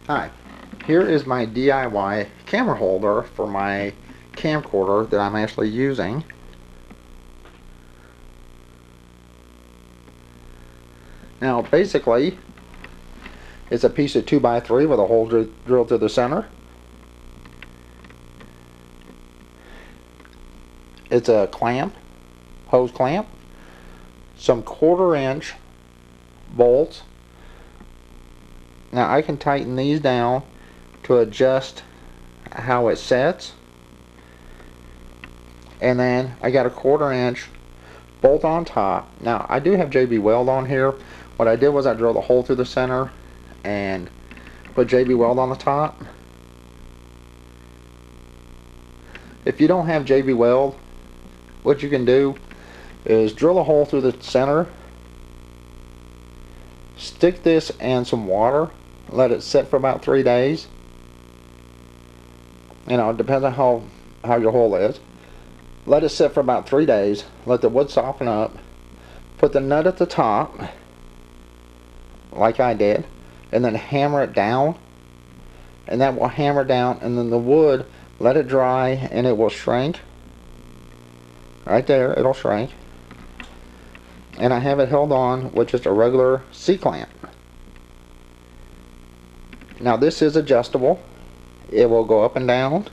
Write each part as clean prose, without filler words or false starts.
Hi, here is my DIY camera holder for my camcorder that I'm actually using. Now basically it's a piece of 2x3 with a hole drilled through the center. It's a clamp, hose clamp, some 1/4" bolts. Now I can tighten these down to adjust how it sets, and then I got a 1/4" bolt on top. Now I do have JB Weld on here. What I did was I drilled a hole through the center and put JB Weld on the top. If you don't have JB Weld, what you can do is drill a hole through the center, stick this in some water, let it sit for about 3 days. You know, it depends on how your hole is. Let it sit for about 3 days, let the wood soften up, put the nut at the top like I did, and then hammer it down, and that will hammer down, and then the wood, let it dry and it will shrink. Right there, it'll shrink. And I have it held on with just a regular C-clamp. Now this is adjustable. It will go up and down.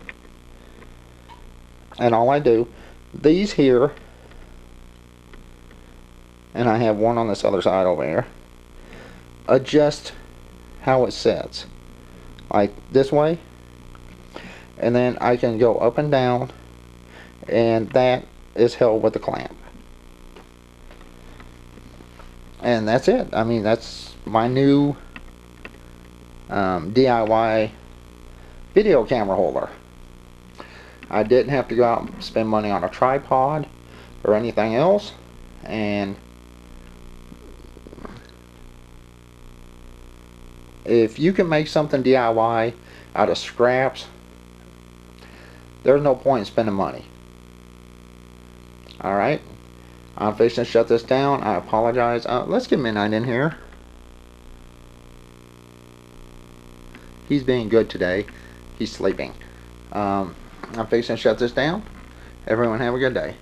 And all I do, these here, and I have one on this other side over here, adjust how it sets. Like this way. And then I can go up and down, and that is held with the clamp. And that's it. I mean, that's my new DIY video camera holder. I didn't have to go out and spend money on a tripod or anything else, and if you can make something DIY out of scraps, there's no point in spending money. Alright, I'm fixing to shut this down. I apologize. Let's get Midnight in here. He's being good today. He's sleeping. I'm fixing to shut this down. Everyone have a good day.